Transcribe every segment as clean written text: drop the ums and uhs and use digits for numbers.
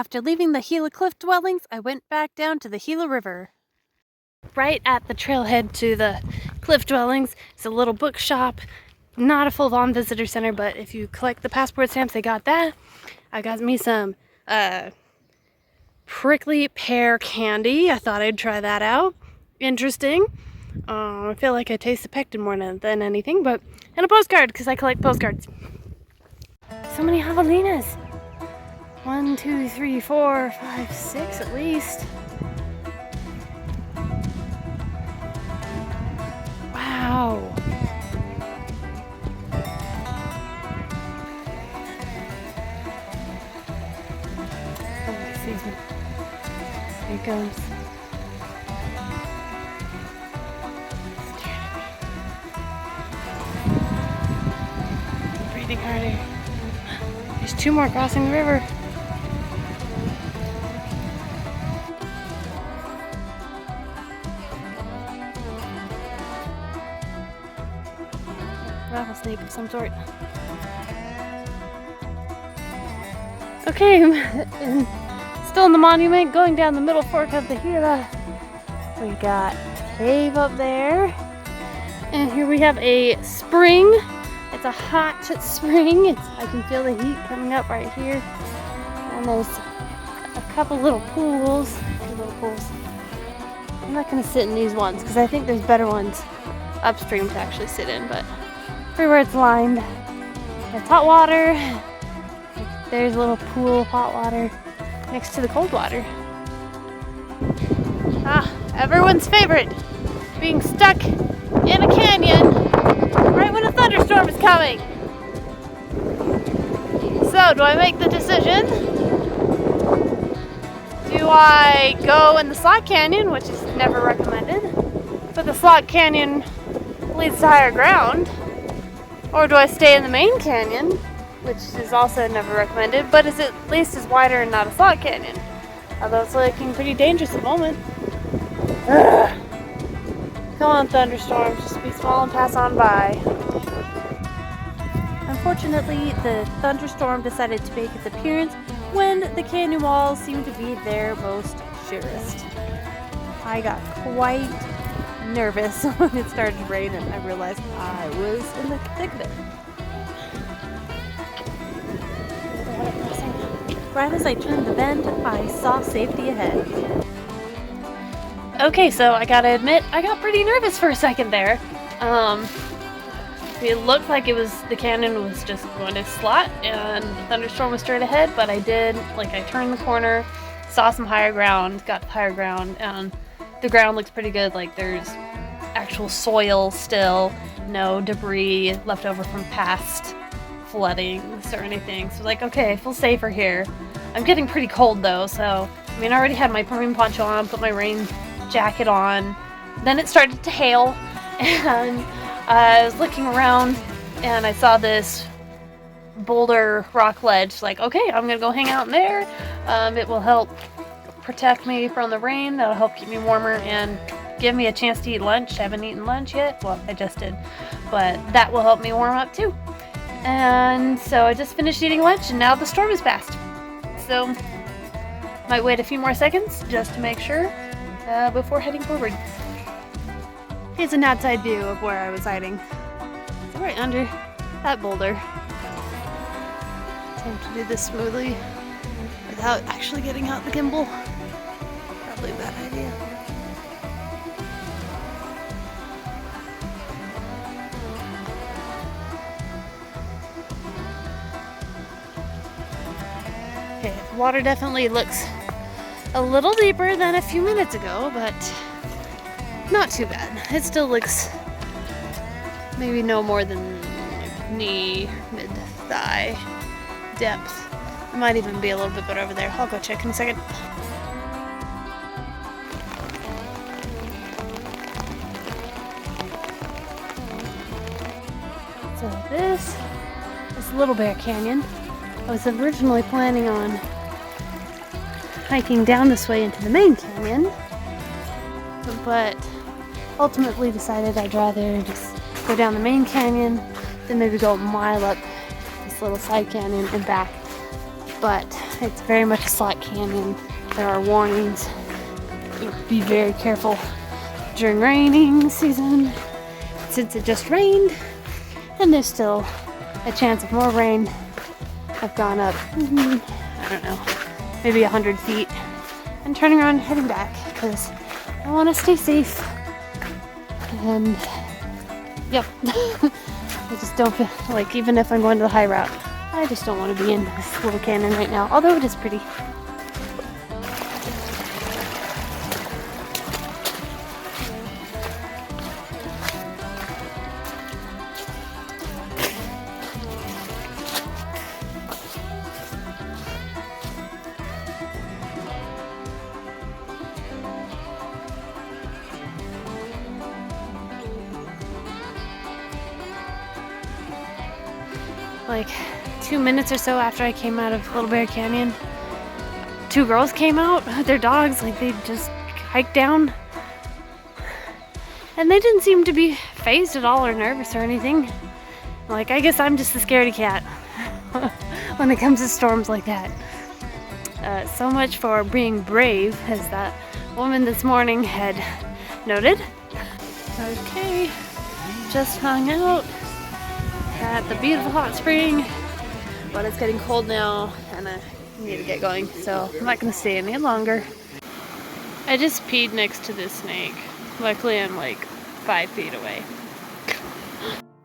After leaving the Gila cliff dwellings, I went back down to the Gila River. Right at the trailhead to the cliff dwellings is a little bookshop. Not a full-on visitor center, but if you collect the passport stamps, they got that. I got me some prickly pear candy. I thought I'd try that out. Interesting. I feel like I taste the pectin more than anything, but and a postcard because I collect postcards. So many javelinas. 1, 2, 3, 4, 5, 6 at least. Wow. Oh, excuse me. Here it goes. Breathing harder. There's 2 more crossing the river. Rattlesnake of some sort. Okay, still in the monument, going down the middle fork of the Gila. We got a cave up there. And here we have a spring. It's a hot spring. I can feel the heat coming up right here. And there's a couple little pools. 2 little pools. I'm not going to sit in these ones because I think there's better ones upstream to actually sit in, but everywhere it's lined. It's hot water. There's a little pool of hot water next to the cold water. Everyone's favorite. Being stuck in a canyon right when a thunderstorm is coming. So, do I make the decision? Do I go in the slot canyon, which is never recommended, but the slot canyon leads to higher ground? Or do I stay in the main canyon, which is also never recommended, but is at least is wider and not a slot canyon? Although it's looking pretty dangerous at the moment. Ugh. Come on, thunderstorms, just be small and pass on by. Unfortunately, the thunderstorm decided to make its appearance when the canyon walls seemed to be their most surest. I got quite nervous when it started to rain and I realized I was in the thick of it. Right as I turned the bend, I saw safety ahead. Okay, so I gotta admit, I got pretty nervous for a second there. It looked like the canyon was just going to slot and the thunderstorm was straight ahead, but I turned the corner, saw some higher ground, got to higher ground, and the ground looks pretty good. Like there's actual soil still, no debris left over from past floodings or anything. So okay, I feel safer here. I'm getting pretty cold though, so I already had my marine poncho on, put my rain jacket on. Then it started to hail, and I was looking around and I saw this boulder rock ledge. Okay, I'm gonna go hang out in there. It will help protect me from the rain. That'll help keep me warmer and give me a chance to eat lunch. I haven't eaten lunch yet. Well, I just did, but that will help me warm up too. And so I just finished eating lunch and now the storm is past. So might wait a few more seconds just to make sure before heading forward. Here's an outside view of where I was hiding. It's right under that boulder. Attempt to do this smoothly without actually getting out the gimbal. Probably a bad idea. Okay, the water definitely looks a little deeper than a few minutes ago, but not too bad. It still looks maybe no more than knee, mid-thigh depth. It might even be a little bit better over there. I'll go check in a second. So this is Little Bear Canyon. I was originally planning on hiking down this way into the main canyon, but ultimately decided I'd rather just go down the main canyon, then maybe go a mile up this little side canyon and back. But It's very much a slot canyon. There are warnings. Be very careful during raining season, since it just rained and there's still a chance of more rain. I've gone up, I don't know, maybe 100 feet and turning around and heading back because I want to stay safe. And yep, I just don't feel like, even if I'm going to the high route, I just don't want to be in this little canyon right now, although it is pretty. Like 2 minutes or so after I came out of Little Bear Canyon, 2 girls came out with their dogs, like they just hiked down. And they didn't seem to be fazed at all or nervous or anything. Like, I guess I'm just the scaredy cat when it comes to storms like that. So much for being brave, as that woman this morning had noted. Okay, just hung out at the beautiful hot spring, but it's getting cold now and I need to get going, so I'm not going to stay any longer. I just peed next to this snake. Luckily I'm like 5 feet away.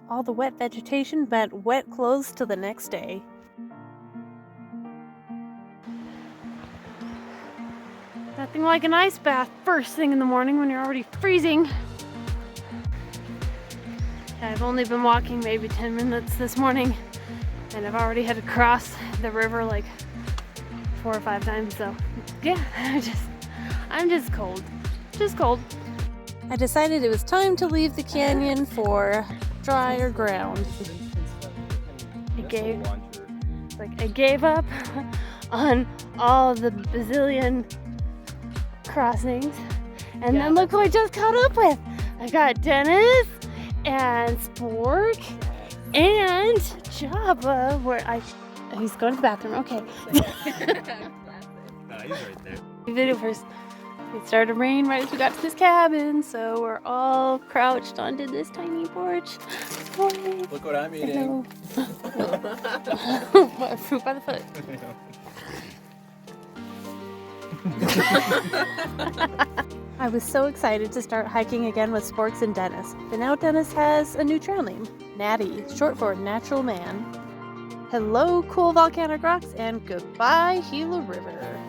All the wet vegetation meant wet clothes till the next day. Nothing like an ice bath first thing in the morning when you're already freezing. I've only been walking maybe 10 minutes this morning and I've already had to cross the river like 4 or 5 times, so yeah, I'm just cold. Just cold. I decided it was time to leave the canyon for drier ground. I gave up on all the bazillion crossings, and then look who I just caught up with. I got Dennis and Spork and Jabba, he's going to the bathroom. Okay. No, he's right there. Video first. It started to rain right as we got to this cabin, so we're all crouched onto this tiny porch. Look what I'm eating. What, fruit by the foot. I was so excited to start hiking again with Sporks and Dennis, but now Dennis has a new trail name, Natty, short for Natural Man. Hello, cool volcanic rocks, and goodbye, Gila River.